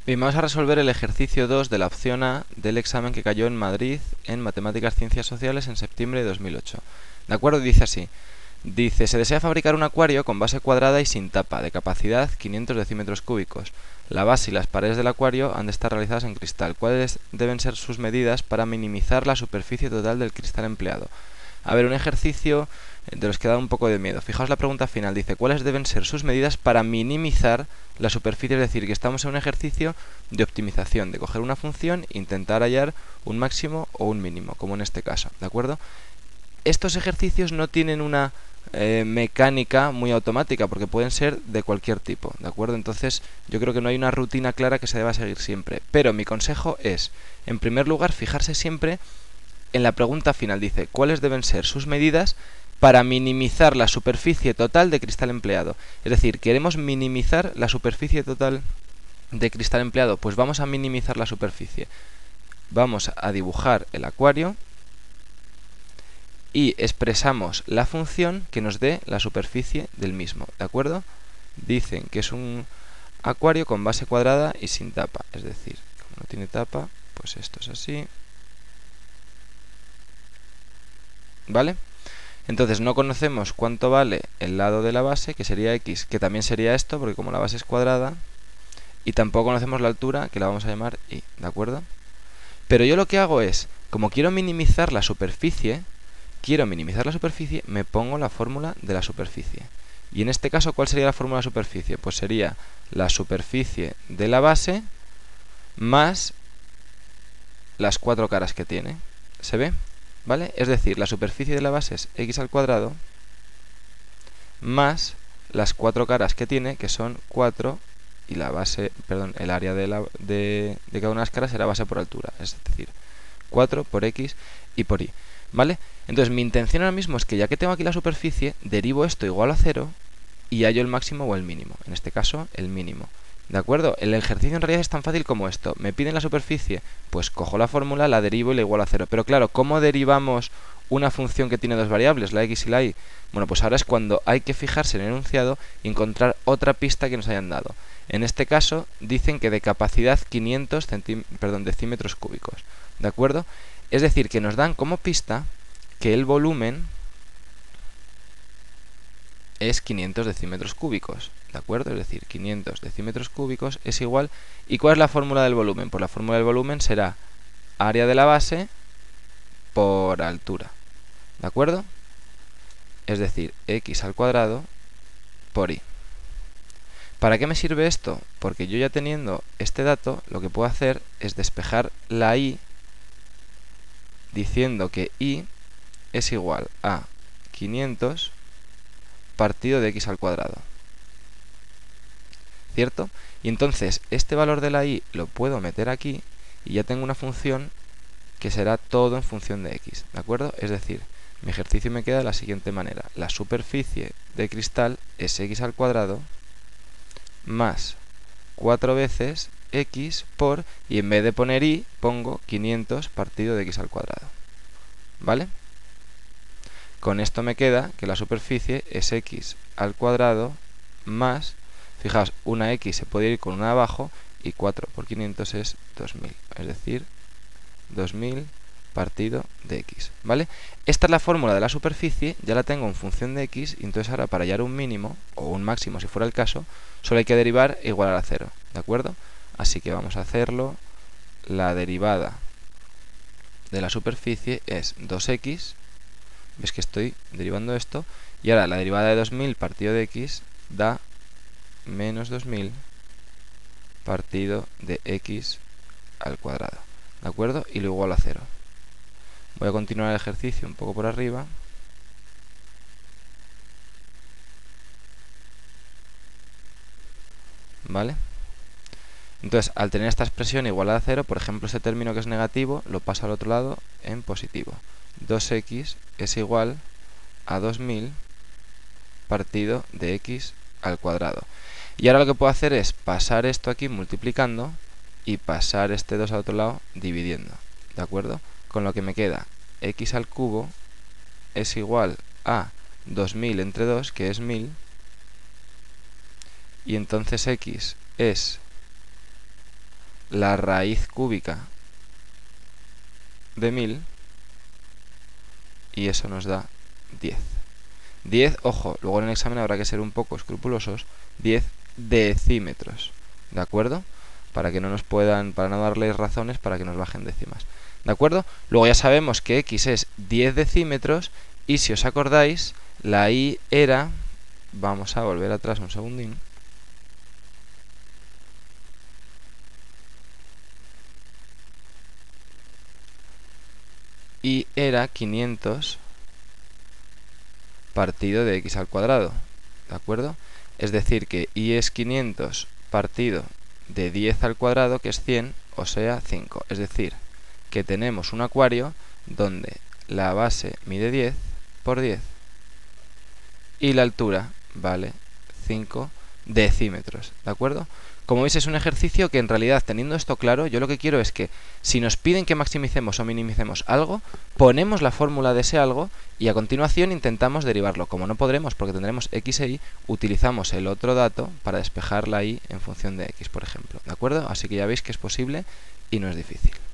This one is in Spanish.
Bien, vamos a resolver el ejercicio 2 de la opción A del examen que cayó en Madrid en Matemáticas Ciencias Sociales en septiembre de 2008. ¿De acuerdo? Dice así. Dice, se desea fabricar un acuario con base cuadrada y sin tapa, de capacidad 500 decímetros cúbicos. La base y las paredes del acuario han de estar realizadas en cristal. ¿Cuáles deben ser sus medidas para minimizar la superficie total del cristal empleado? A ver, un ejercicio de los que da un poco de miedo. Fijaos la pregunta final. Dice, ¿cuáles deben ser sus medidas para minimizar la superficie? Es decir, que estamos en un ejercicio de optimización, de coger una función e intentar hallar un máximo o un mínimo, como en este caso, ¿de acuerdo? Estos ejercicios no tienen una mecánica muy automática porque pueden ser de cualquier tipo, ¿de acuerdo? Entonces yo creo que no hay una rutina clara que se deba seguir siempre. Pero mi consejo es, en primer lugar, fijarse siempre en la pregunta final. Dice, ¿cuáles deben ser sus medidas para minimizar la superficie total de cristal empleado? Es decir, queremos minimizar la superficie total de cristal empleado. Pues vamos a minimizar la superficie. Vamos a dibujar el acuario y expresamos la función que nos dé la superficie del mismo, ¿de acuerdo? Dicen que es un acuario con base cuadrada y sin tapa, es decir, como no tiene tapa, pues esto es así, ¿vale? Entonces no conocemos cuánto vale el lado de la base, que sería x, que también sería esto, porque como la base es cuadrada, y tampoco conocemos la altura, que la vamos a llamar y, ¿de acuerdo? Pero yo lo que hago es, como quiero minimizar la superficie, me pongo la fórmula de la superficie. Y en este caso, ¿cuál sería la fórmula de la superficie? Pues sería la superficie de la base más las cuatro caras que tiene. ¿Se ve? ¿Vale? Es decir, la superficie de la base es x al cuadrado más las cuatro caras que tiene, que son 4, y la base, perdón, el área de cada una de las caras será base por altura, es decir, 4 por x y por y, ¿vale? Entonces mi intención ahora mismo es que ya que tengo aquí la superficie, derivo esto igual a 0 y hallo el máximo o el mínimo, en este caso el mínimo. ¿De acuerdo? El ejercicio en realidad es tan fácil como esto. Me piden la superficie, pues cojo la fórmula, la derivo y la igualo a 0. Pero claro, ¿cómo derivamos una función que tiene dos variables, la x y la y? Bueno, pues ahora es cuando hay que fijarse en el enunciado y encontrar otra pista que nos hayan dado. En este caso dicen que de capacidad 500 decímetros cúbicos. ¿De acuerdo? Es decir, que nos dan como pista que el volumen es 500 decímetros cúbicos, ¿de acuerdo? Es decir, 500 decímetros cúbicos es igual... ¿Y cuál es la fórmula del volumen? Pues la fórmula del volumen será área de la base por altura, ¿de acuerdo? Es decir, x al cuadrado por y. ¿Para qué me sirve esto? Porque yo ya teniendo este dato, lo que puedo hacer es despejar la y diciendo que y es igual a 500 partido de x al cuadrado, ¿cierto? Y entonces este valor de la y lo puedo meter aquí y ya tengo una función que será todo en función de x, ¿de acuerdo? Es decir, mi ejercicio me queda de la siguiente manera. La superficie de cristal es x al cuadrado más 4 veces x por, y en vez de poner y, pongo 500 partido de x al cuadrado, ¿vale? Con esto me queda que la superficie es x al cuadrado más, fijaos, una x se puede ir con una abajo y 4 por 500 es 2000, es decir, 2000 partido de x, ¿vale? Esta es la fórmula de la superficie, ya la tengo en función de x, y entonces ahora para hallar un mínimo, o un máximo si fuera el caso, solo hay que derivar e igualar a 0, ¿de acuerdo? Así que vamos a hacerlo. La derivada de la superficie es 2x, ves que estoy derivando esto, y ahora la derivada de 2000 partido de x da menos 2000 partido de x al cuadrado, ¿de acuerdo? Y lo igualo a 0. Voy a continuar el ejercicio un poco por arriba. ¿Vale? Entonces, al tener esta expresión igualada a 0, por ejemplo, este término que es negativo, lo paso al otro lado en positivo. 2x es igual a 2000 partido de x al cuadrado. Y ahora lo que puedo hacer es pasar esto aquí multiplicando y pasar este 2 al otro lado dividiendo, ¿de acuerdo? Con lo que me queda x al cubo es igual a 2000 entre 2, que es 1000, y entonces x es la raíz cúbica de 1000 y eso nos da 10. 10, ojo, luego en el examen habrá que ser un poco escrupulosos, 10 decímetros, ¿de acuerdo? Para que no nos puedan, para no darles razones para que nos bajen décimas, ¿de acuerdo? Luego ya sabemos que x es 10 decímetros y si os acordáis, la y era, vamos a volver atrás un segundín, y era 500 partido de x al cuadrado, ¿de acuerdo? Es decir que y es 500 partido de 10 al cuadrado, que es 100, o sea 5. Es decir, que tenemos un acuario donde la base mide 10 por 10 y la altura vale 5 decímetros, ¿de acuerdo? Como veis es un ejercicio que en realidad, teniendo esto claro, yo lo que quiero es que si nos piden que maximicemos o minimicemos algo, ponemos la fórmula de ese algo y a continuación intentamos derivarlo. Como no podremos porque tendremos x e y, utilizamos el otro dato para despejar la y en función de x, por ejemplo, ¿de acuerdo? Así que ya veis que es posible y no es difícil.